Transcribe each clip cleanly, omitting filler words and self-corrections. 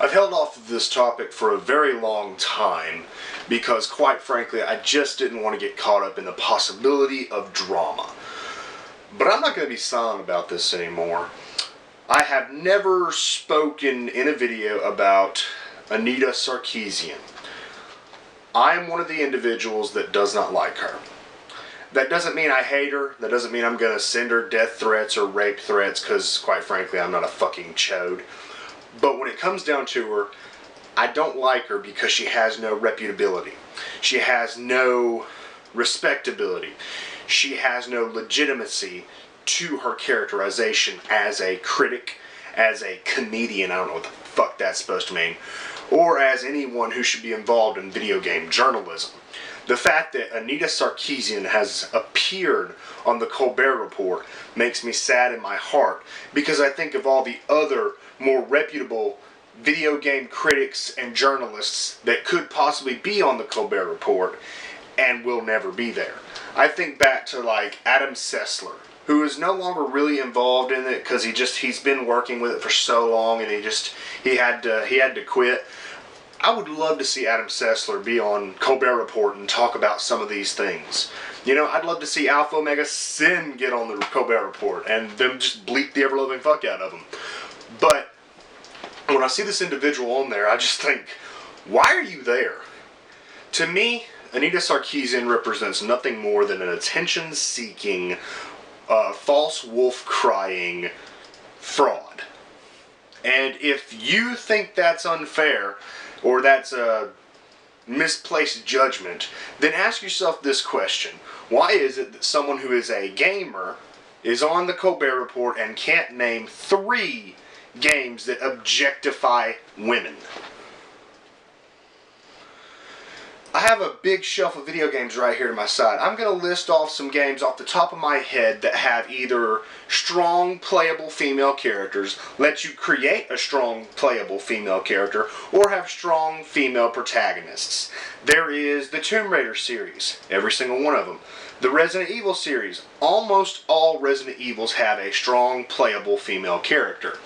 I've held off of this topic for a very long time because, quite frankly, I just didn't want to get caught up in the possibility of drama. But I'm not going to be silent about this anymore. I have never spoken in a video about Anita Sarkeesian. I am one of the individuals that does not like her. That doesn't mean I hate her. That doesn't mean I'm going to send her death threats or rape threats because, quite frankly, I'm not a fucking chode. But when it comes down to her, I don't like her because she has no reputability. She has no respectability. She has no legitimacy to her characterization as a critic, as a comedian, I don't know what the fuck that's supposed to mean, or as anyone who should be involved in video game journalism. The fact that Anita Sarkeesian has appeared on the Colbert Report makes me sad in my heart because I think of all the other more reputable video game critics and journalists that could possibly be on the Colbert Report and will never be there. I think back to like Adam Sessler, who is no longer really involved in it because he's been working with it for so long and he had to quit. I would love to see Adam Sessler be on Colbert Report and talk about some of these things. You know, I'd love to see Alpha Omega Sin get on the Colbert Report and them just bleep the ever-loving fuck out of him. But when I see this individual on there, I just think, why are you there? To me, Anita Sarkeesian represents nothing more than an attention-seeking, false wolf-crying fraud. And if you think that's unfair, or that's a misplaced judgment, then ask yourself this question. Why is it that someone who is a gamer is on the Colbert Report and can't name 3 games that objectify women? I have a big shelf of video games right here to my side. I'm going to list off some games off the top of my head that have either strong playable female characters, let you create a strong playable female character, or have strong female protagonists. There is the Tomb Raider series, every single one of them. The Resident Evil series, almost all Resident Evils have a strong playable female character.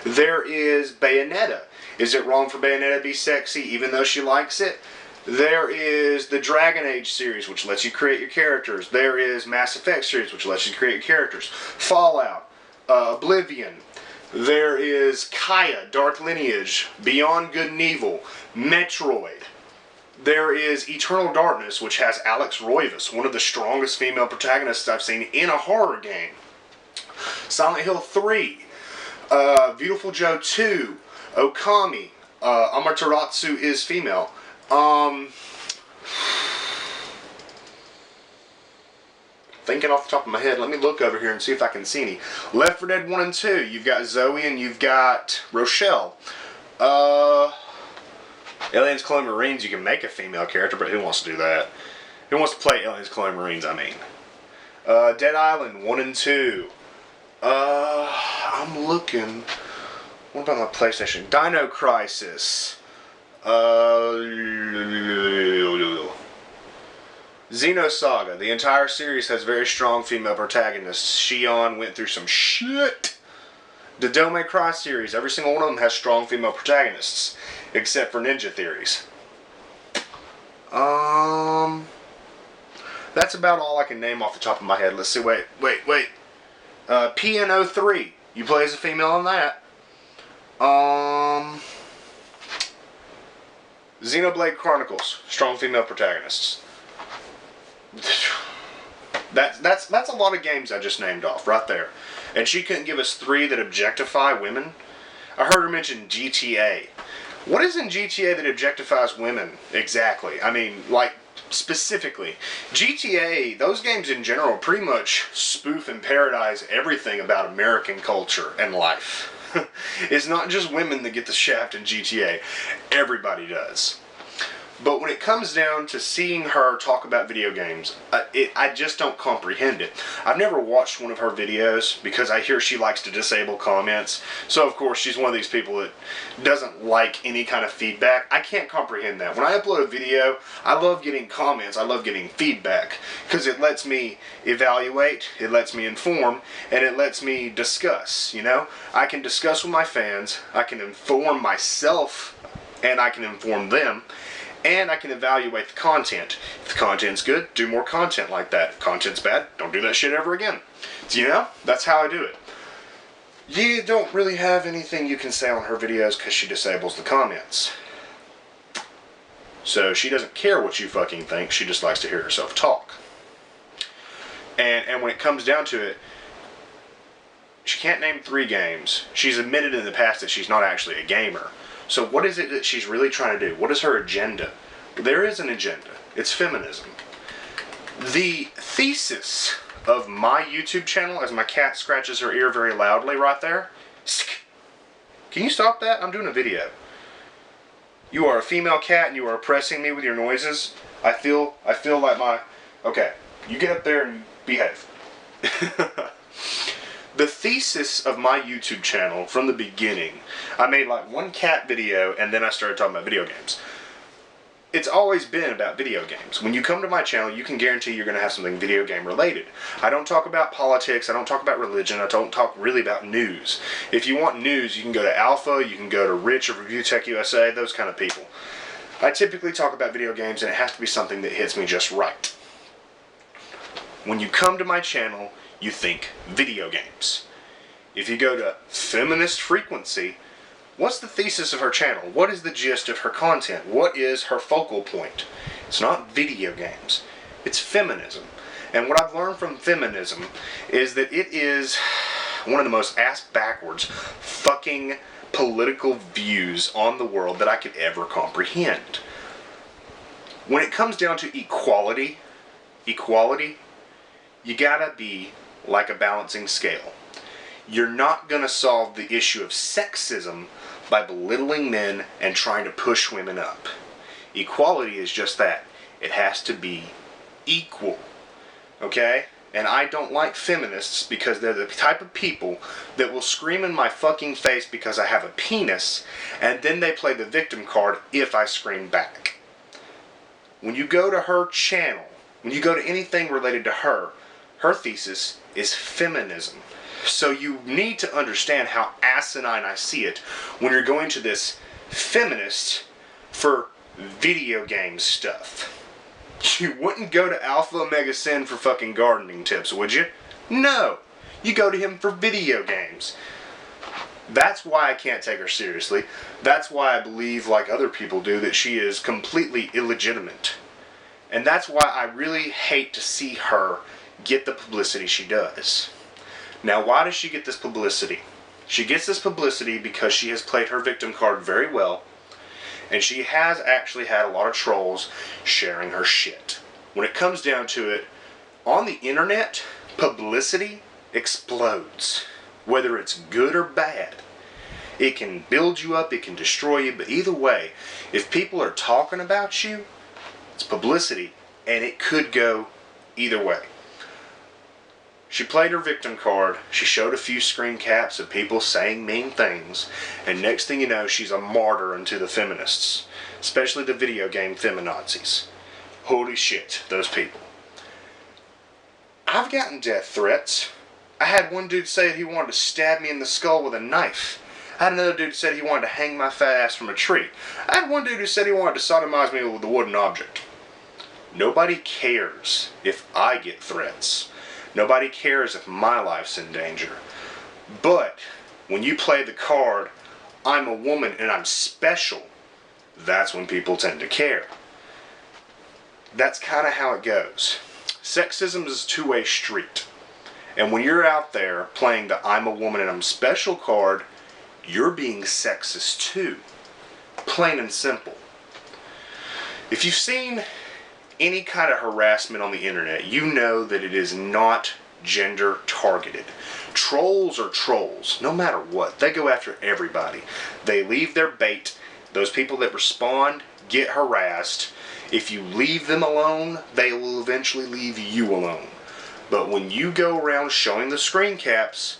There is Bayonetta. Is it wrong for Bayonetta to be sexy even though she likes it? There is the Dragon Age series, which lets you create your characters. There is Mass Effect series, which lets you create your characters. Fallout, Oblivion. There is Kaya, Dark Lineage, Beyond Good and Evil, Metroid. There is Eternal Darkness, which has Alex Roivas, one of the strongest female protagonists I've seen in a horror game. Silent Hill 3, Beautiful Joe 2, Okami, Amaterasu is female. Thinking off the top of my head, let me look over here and see if I can see any. Left 4 Dead 1 and 2, you've got Zoe and you've got Rochelle. Aliens Clone Marines, you can make a female character, but who wants to do that? Who wants to play Aliens Clone Marines, I mean? Dead Island 1 and 2. I'm looking. What about my PlayStation? Dino Crisis. Xenosaga. The entire series has very strong female protagonists. Shion went through some shit. The Devil May Cry series, every single one of them has strong female protagonists, except for Ninja Theories. That's about all I can name off the top of my head. Let's see, wait. PNO3. You play as a female in that. Xenoblade Chronicles, strong female protagonists. That's a lot of games I just named off right there. And she couldn't give us 3 that objectify women. I heard her mention GTA. What is in GTA that objectifies women exactly? I mean, like, specifically. GTA, those games in general pretty much spoof and parodize everything about American culture and life. It's not just women that get the shaft in GTA. Everybody does. But when it comes down to seeing her talk about video games, I just don't comprehend it. I've never watched one of her videos because I hear she likes to disable comments. So of course she's one of these people that doesn't like any kind of feedback. I can't comprehend that. When I upload a video, I love getting comments, I love getting feedback, because it lets me evaluate, it lets me inform, and it lets me discuss, you know? I can discuss with my fans, I can inform myself, and I can inform them. And I can evaluate the content. If the content's good, do more content like that. If content's bad, don't do that shit ever again. So, you know, that's how I do it. You don't really have anything you can say on her videos because she disables the comments. So she doesn't care what you fucking think. She just likes to hear herself talk. And when it comes down to it, she can't name 3 games. She's admitted in the past that she's not actually a gamer. So what is it that she's really trying to do? What is her agenda? There is an agenda. It's feminism. The thesis of my YouTube channel, as my cat scratches her ear very loudly right there. Can you stop that? I'm doing a video. You are a female cat and you are oppressing me with your noises. I feel like my... Okay, you get up there and behave. The thesis of my YouTube channel from the beginning, I made like one cat video and then I started talking about video games. It's always been about video games. When you come to my channel, you can guarantee you're going to have something video game related. I don't talk about politics, I don't talk about religion, I don't talk really about news. If you want news, you can go to Alpha, you can go to Rich or Review Tech USA, those kind of people. I typically talk about video games and it has to be something that hits me just right. When you come to my channel, you think video games. If you go to Feminist Frequency, what's the thesis of her channel? What is the gist of her content? What is her focal point? It's not video games. It's feminism. And what I've learned from feminism is that it is one of the most ass-backwards fucking political views on the world that I could ever comprehend. When it comes down to equality, you gotta be like a balancing scale. You're not gonna solve the issue of sexism by belittling men and trying to push women up. Equality is just that. It has to be equal. Okay? And I don't like feminists because they're the type of people that will scream in my fucking face because I have a penis, and then they play the victim card if I scream back. When you go to her channel, when you go to anything related to her thesis is feminism. So you need to understand how asinine I see it when you're going to this feminist for video game stuff. You wouldn't go to Alpha Omega Sin for fucking gardening tips, would you? No. You go to him for video games. That's why I can't take her seriously. That's why I believe, like other people do, that she is completely illegitimate. And that's why I really hate to see her get the publicity she does. Now, why does she get this publicity? She gets this publicity because she has played her victim card very well, and she has actually had a lot of trolls sharing her shit. When it comes down to it, on the internet, publicity explodes. Whether it's good or bad. It can build you up, it can destroy you, but either way, if people are talking about you, it's publicity, and it could go either way. She played her victim card, she showed a few screen caps of people saying mean things, and next thing you know, she's a martyr unto the feminists, especially the video game feminazis. Holy shit, those people. I've gotten death threats. I had one dude say he wanted to stab me in the skull with a knife. I had another dude who said he wanted to hang my fat ass from a tree. I had one dude who said he wanted to sodomize me with a wooden object. Nobody cares if I get threats. Nobody cares if my life's in danger. But when you play the card, I'm a woman and I'm special, that's when people tend to care. That's kind of how it goes. Sexism is a two-way street. And when you're out there playing the I'm a woman and I'm special card, you're being sexist too. Plain and simple. If you've seen any kind of harassment on the internet, you know that it is not gender targeted. Trolls are trolls, no matter what. They go after everybody. They leave their bait. Those people that respond get harassed. If you leave them alone, they will eventually leave you alone. But when you go around showing the screen caps,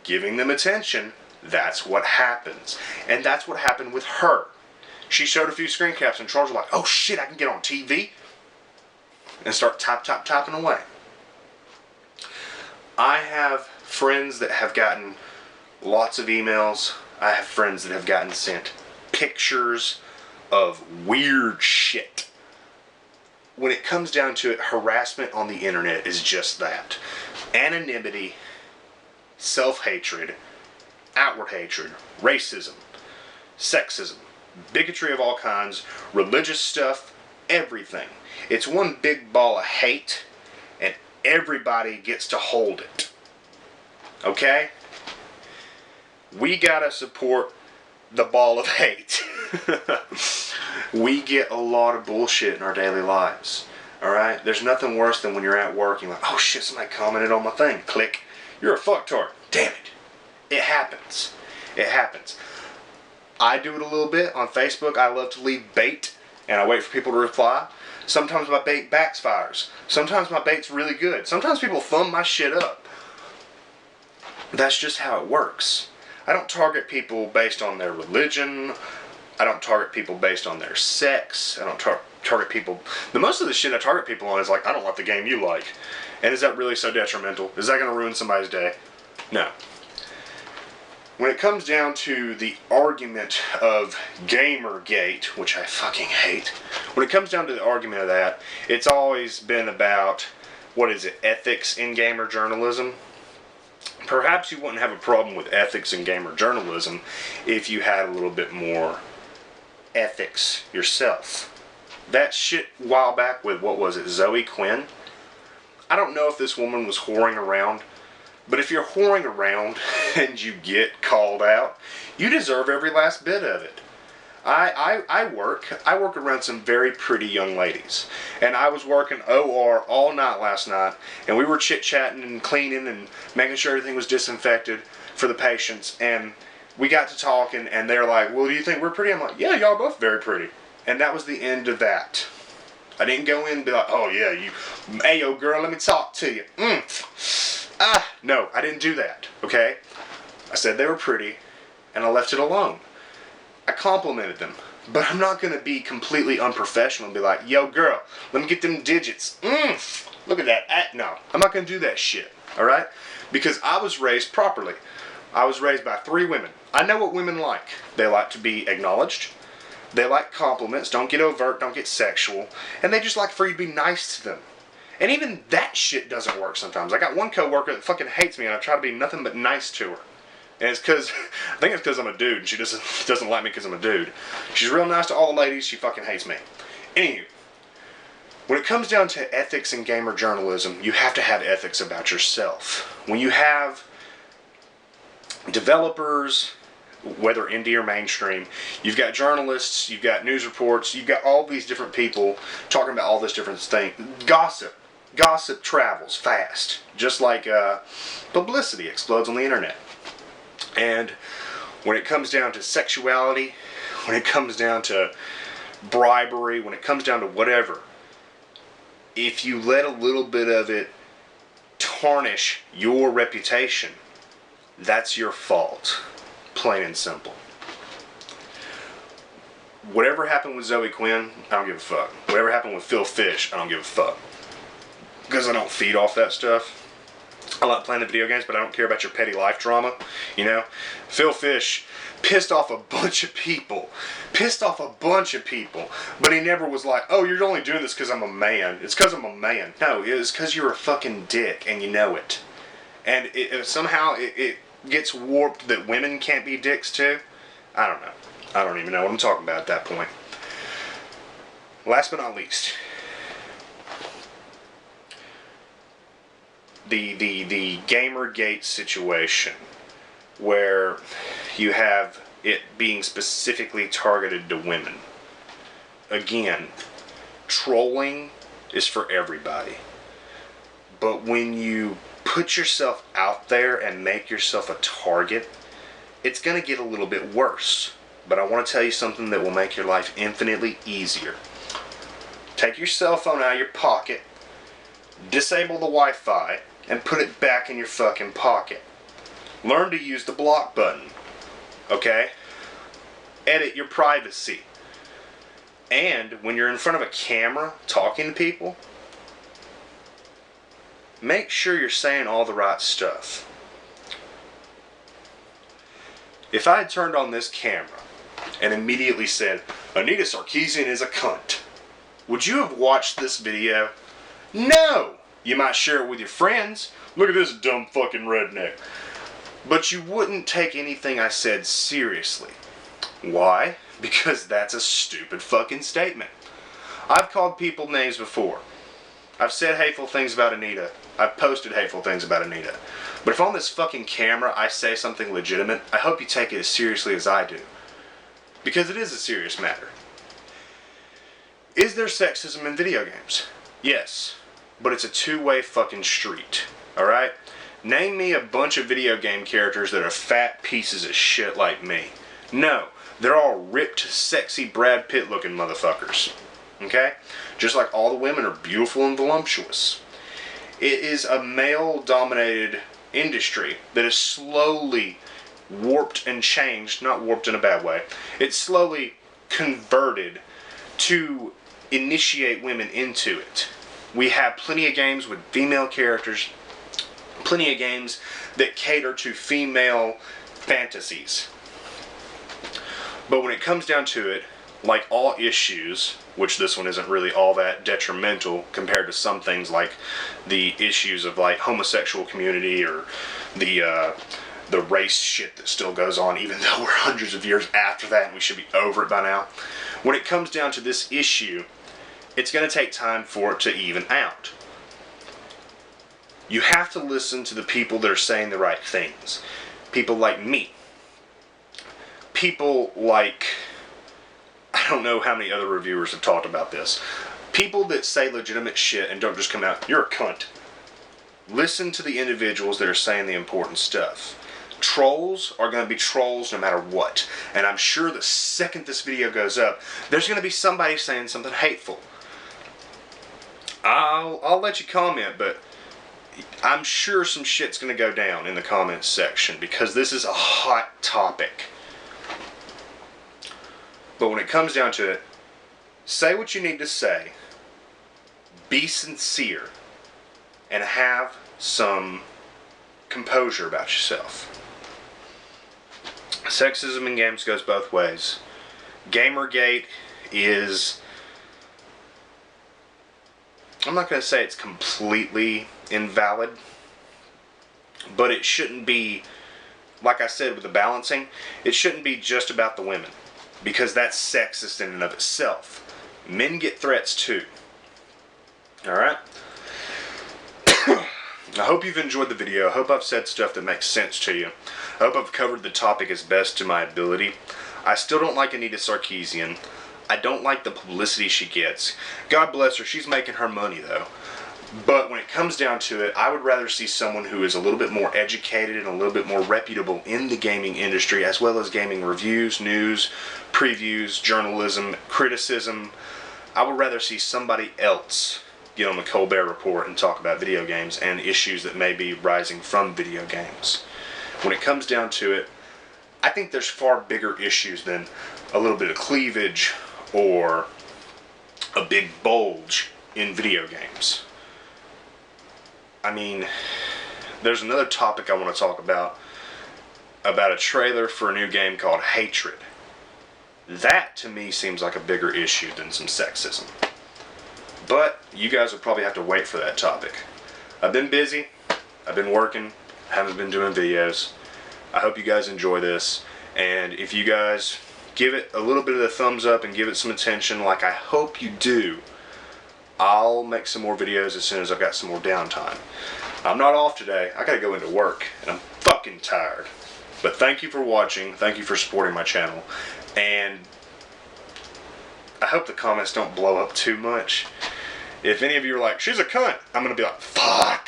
giving them attention, that's what happens. And that's what happened with her. She showed a few screen caps and Charles was like, oh shit, I can get on TV. And start typing away. I have friends that have gotten lots of emails. I have friends that have gotten sent pictures of weird shit. When it comes down to it, harassment on the internet is just that. Anonymity, self-hatred, outward hatred, racism, sexism, bigotry of all kinds, religious stuff, everything. It's one big ball of hate, and everybody gets to hold it. Okay? We gotta support the ball of hate. We get a lot of bullshit in our daily lives. Alright? There's nothing worse than when you're at work and you're like, oh shit, somebody commented on my thing. Click. You're a fucktard. Damn it. It happens. It happens. I do it a little bit on Facebook. I love to leave bait and I wait for people to reply. Sometimes my bait backfires. Sometimes my bait's really good. Sometimes people thumb my shit up. That's just how it works. I don't target people based on their religion. I don't target people based on their sex. I don't target people. The most of the shit I target people on is like, I don't like the game you like. And is that really so detrimental? Is that going to ruin somebody's day? No. When it comes down to the argument of Gamergate, which I fucking hate, when it comes down to the argument of that, it's always been about, what is it, ethics in gamer journalism? Perhaps you wouldn't have a problem with ethics in gamer journalism if you had a little bit more ethics yourself. That shit a while back with, what was it, Zoe Quinn? I don't know if this woman was whoring around, but if you're whoring around and you get called out, you deserve every last bit of it. I work around some very pretty young ladies, and I was working OR all night last night, and we were chit-chatting and cleaning and making sure everything was disinfected for the patients, and we got to talking, and they're like, well, do you think we're pretty? I'm like, yeah, y'all both very pretty. And that was the end of that. I didn't go in and be like, oh yeah, hey yo girl, let me talk to you. No, I didn't do that, okay? I said they were pretty, and I left it alone. I complimented them, but I'm not going to be completely unprofessional and be like, yo girl, let me get them digits. Look at that. No, I'm not going to do that shit, alright? Because I was raised properly. I was raised by 3 women. I know what women like. They like to be acknowledged. They like compliments. Don't get overt, don't get sexual. And they just like for you to be nice to them. And even that shit doesn't work sometimes. I got one coworker that fucking hates me and I try to be nothing but nice to her. And it's because, I think it's because I'm a dude and she doesn't like me because I'm a dude. She's real nice to all the ladies, she fucking hates me. Anywho, when it comes down to ethics in gamer journalism, you have to have ethics about yourself. When you have developers, whether indie or mainstream, you've got journalists, you've got news reports, you've got all these different people talking about all this different things. Gossip travels fast, just like publicity explodes on the internet. And when it comes down to sexuality, when it comes down to bribery, when it comes down to whatever, if you let a little bit of it tarnish your reputation, that's your fault. Plain and simple. Whatever happened with Zoe Quinn, I don't give a fuck. Whatever happened with Phil Fish, I don't give a fuck. Because I don't feed off that stuff. I like playing the video games, but I don't care about your petty life drama. You know? Phil Fish pissed off a bunch of people. But he never was like, oh, you're only doing this because I'm a man. It's because I'm a man. No, it's because you're a fucking dick and you know it. And somehow it gets warped that women can't be dicks too. I don't know. I don't even know what I'm talking about at that point. Last but not least, the Gamergate situation, where you have it being specifically targeted to women. Again, trolling is for everybody. But when you put yourself out there and make yourself a target, it's going to get a little bit worse. but I want to tell you something that will make your life infinitely easier. Take your cell phone out of your pocket, disable the Wi-Fi, and put it back in your fucking pocket. Learn to use the block button, okay? Edit your privacy. And when you're in front of a camera talking to people, make sure you're saying all the right stuff. If I had turned on this camera and immediately said, Anita Sarkeesian is a cunt, would you have watched this video? No! You might share it with your friends. Look at this dumb fucking redneck. But you wouldn't take anything I said seriously. Why? Because that's a stupid fucking statement. I've called people names before. I've said hateful things about Anita. I've posted hateful things about Anita. But if on this fucking camera I say something legitimate, I hope you take it as seriously as I do. Because it is a serious matter. Is there sexism in video games? Yes. But it's a two-way fucking street. Alright? Name me a bunch of video game characters that are fat pieces of shit like me. No. They're all ripped, sexy, Brad Pitt looking motherfuckers. Okay? Just like all the women are beautiful and voluptuous. It is a male-dominated industry that is slowly warped and changed, not warped in a bad way. It's slowly converted to initiate women into it. We have plenty of games with female characters, plenty of games that cater to female fantasies. But when it comes down to it, like all issues, which this one isn't really all that detrimental compared to some things like the issues of like homosexual community or the race shit that still goes on, even though we're hundreds of years after that and we should be over it by now. When it comes down to this issue, it's going to take time for it to even out. You have to listen to the people that are saying the right things. People like me. People like, I don't know how many other reviewers have talked about this. People that say legitimate shit and don't just come out, you're a cunt. Listen to the individuals that are saying the important stuff. Trolls are going to be trolls no matter what. And I'm sure the second this video goes up, there's going to be somebody saying something hateful. I'll let you comment, but I'm sure some shit's going to go down in the comments section because this is a hot topic. But when it comes down to it, say what you need to say, be sincere, and have some composure about yourself. Sexism in games goes both ways. Gamergate is, I'm not going to say it's completely invalid, but it shouldn't be, like I said with the balancing, it shouldn't be just about the women. Because that's sexist in and of itself. Men get threats too. Alright? I hope you've enjoyed the video. I hope I've said stuff that makes sense to you. I hope I've covered the topic as best to my ability. I still don't like Anita Sarkeesian. I don't like the publicity she gets. God bless her, she's making her money though. But when it comes down to it, I would rather see someone who is a little bit more educated and a little bit more reputable in the gaming industry, as well as gaming reviews, news, previews, journalism, criticism. I would rather see somebody else get on the Colbert Report and talk about video games and issues that may be rising from video games. When it comes down to it, I think there's far bigger issues than a little bit of cleavage or a big bulge in video games. I mean, there's another topic I want to talk about a trailer for a new game called Hatred. That, to me, seems like a bigger issue than some sexism. But you guys will probably have to wait for that topic. I've been busy. I've been working. Haven't been doing videos. I hope you guys enjoy this. And if you guys give it a little bit of the thumbs up and give it some attention like I hope you do, I'll make some more videos as soon as I've got some more downtime. I'm not off today. I gotta go into work, and I'm fucking tired. But thank you for watching. Thank you for supporting my channel. And I hope the comments don't blow up too much. If any of you are like, she's a cunt, I'm gonna be like, fuck.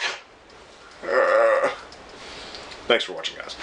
Thanks for watching, guys.